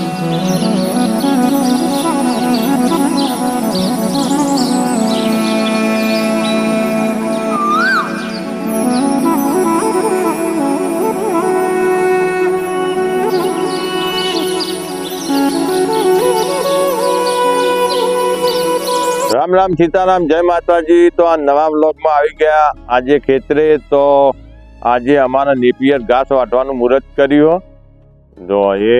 રામ રામ સીતારામ, જય માતાજી। તો આ નવા બ્લોગમાં આવી ગયા આજે ખેતરે। તો આજે અમારા નેપિયર ઘાસ વાટવાનું મુહૂર્ત કર્યું। જો એ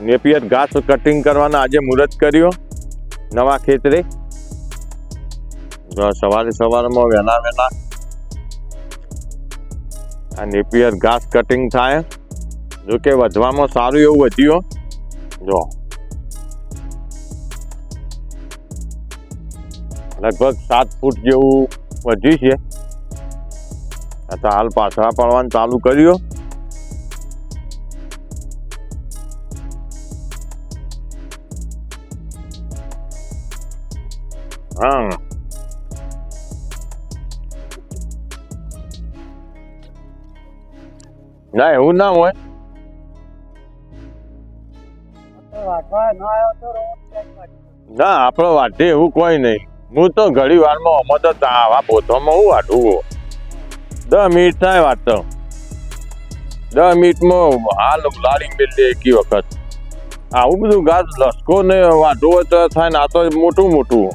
નેપિયર ઘાસ કટિંગ કરવાના આજે મુહૂર્ત કર્યું નવા ખેતરે। જો સવારે સવારમાં વહેલા વહેલા આ નેપિયર ઘાસ કટિંગ થાય। જો કે વધવામાં સારું એવું વધ્યું। જો લગભગ 7 ફૂટ જેવું વધ્યું છે। તો હાલ પાછળ પડવાનું ચાલુ કર્યું। હા ના એવું ના હોય। ના આપડે વાટે એવું કોઈ નહીં। હું તો ઘણી વારમાં આમાં તો આવા પોથામાં હું વાટું 10 મિનિટ થાય વાટતો। 10 મિનિટમાં હાલ લાડી મેળવી એકી વખત। આવું બધું ઘાસ લસકો ને વાટવું હોય તો થાય ને। આ તો મોટું મોટું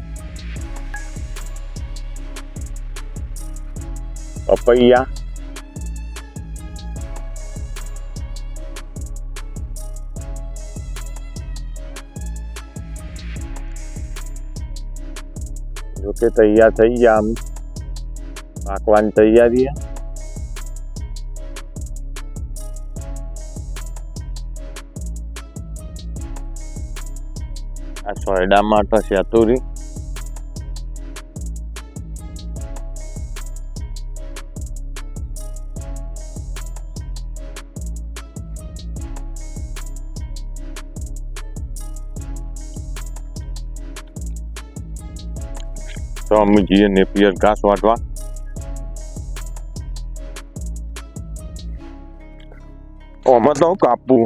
પપૈયા જોકે તૈયાર થઈ ગયા। આમ પાકવાની તૈયારી। આ સોયડા માટે સેતુરી તો અમે જઈએ નેપિયર ઘાસ વાટવા। આમાં તો કાપવું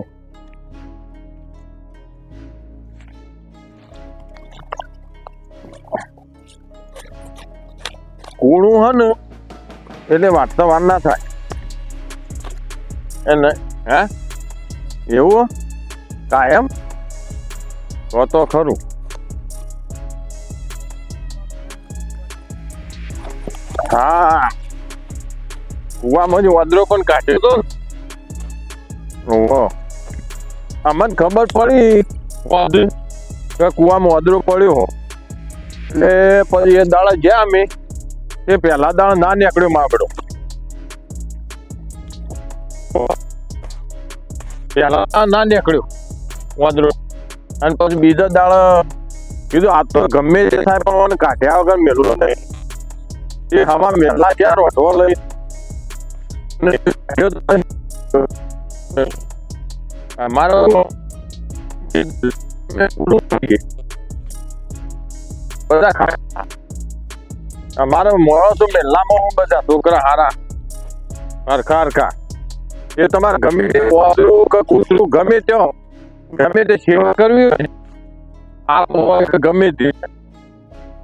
કૂણું હે ને એટલે વાટતા વાર ના થાય એને। હે એવું કાયમ તો ખરું। હા કુવામાં જ વાદરો પણ કાઢ્યો તો। ઓહો અમને ખબર પડી કે કુવામાં વાદરો પડ્યો એટલે પછી એ દાડા જ્યાં અમે એ પહેલા દાડા ના નીકળ્યો માગડો। પહેલા ના નીકળ્યો વાદરો અને પછી બીજા દાડા કીધું આ તો ગમે તે થાય પણ કાઢ્યા વગર મેલું નહીં। એ હવા મેલા ક્યાં રોટવો લઈ અમારો બધા અમારો માણસો મેલામાં હું બધા છોકરા હારા હરખા હરખા। એ તમારે ગમે તે વાસરું કે કૂતરું ગમે ત્યાં ગમે તે સેવા કરવી હોય આ હોય કે ગમે તે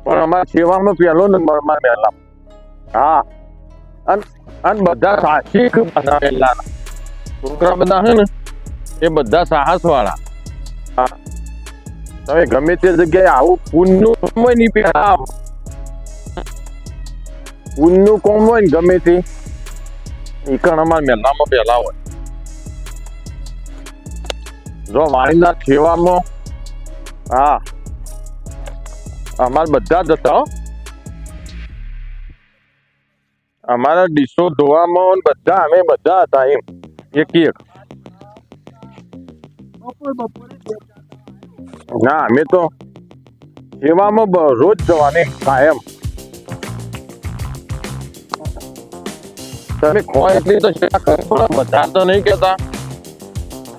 પણ અમારા સેવામાં પહેલો નંબર માં મેલા। હા અને બધા સાહસિક બનાવેલા છોકરા બધા છે ને એ બધા સાહસ વાળા। હા તમે ગમે તે જગ્યાએ આવું પૂનનું હોય ને પેલા પૂનનું કોમ હોય ને ગમે તે ઈકણ અમારા મેલામાં પહેલા હોય। જો વાણીના સેવામાં હા અમારે બધા જ હતા। અમારા ડીશો ધોવામાં બધા અમે બધા હતા એમ એક ના અમે તો સેવામાં રોજ જવાની કાયમ। તમે ખો એટલી તો વધારે તો નહીં કેતા।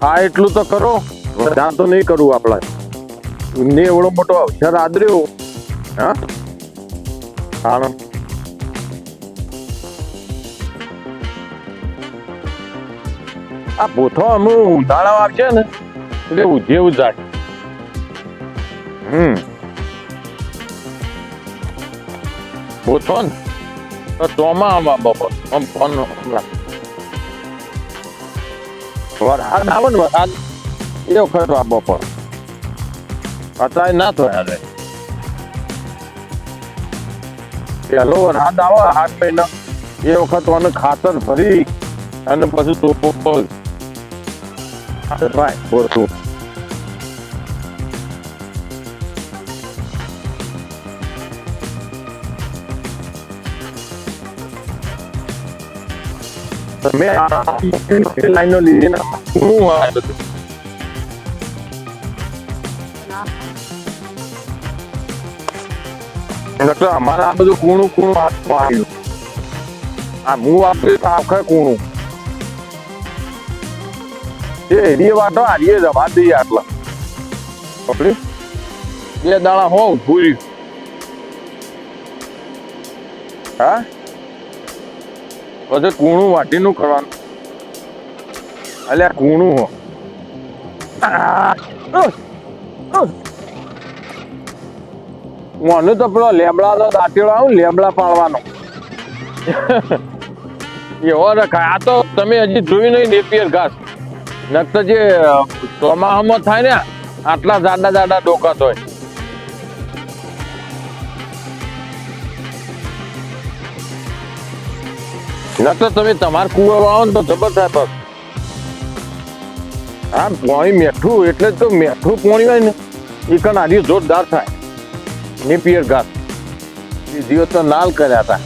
હા એટલું તો કરો વધારે તો નહીં કરવું આપડે। એમને એવડો મોટો અવસર આદર્યો। હા હા આ પોથો અમુક ઉધાળા આવશે ને એટલે ઉધેવું જાય. પોથો ને તો ચોમામાં બપોર આમ ફોન વરસાદ આવે ને વરસાદ એ વખત આ બપોર અત્યારે ના થાય હવે. પેલો વરસાદ આવે 8 મહિના એ વખત મને ખાતર ભરી અને પછી ટોપો બોલતું તમે લાઈનો લીધી ને હું આ બધું એટલે અમારે આ બધું કૂણું કૂણું હાથમાં આવ્યું. આ હું વાપરી તો આખે કૂણું એ એની વાતો હારીએ જવા દઈએ આટલા પકડી 2 દાડા હો ભૂરી. હા પછી કૂણું વાટીનું કરવાનું અલ્યા કૂણું હો મને તો પેલો લેબડાનો દાંતેડો આવે લેબડા પાડવાનો એવો રખાય. આ તો તમે હજી જોયું નહીં નેપિયર ઘાસ નકર જે ચોમાસામાં થાય ને આટલા જાડા જાડા ડોકા હોય. નકર તમે તમારે કુવા વાવો ને તો જબર થાય બસ. હા પાણી મીઠું એટલે તો મીઠું પાણી હોય ને એ કણ આજી જોરદાર થાય. નેપિયર ઘાસ જીવો તો નાલ કર્યા હતા.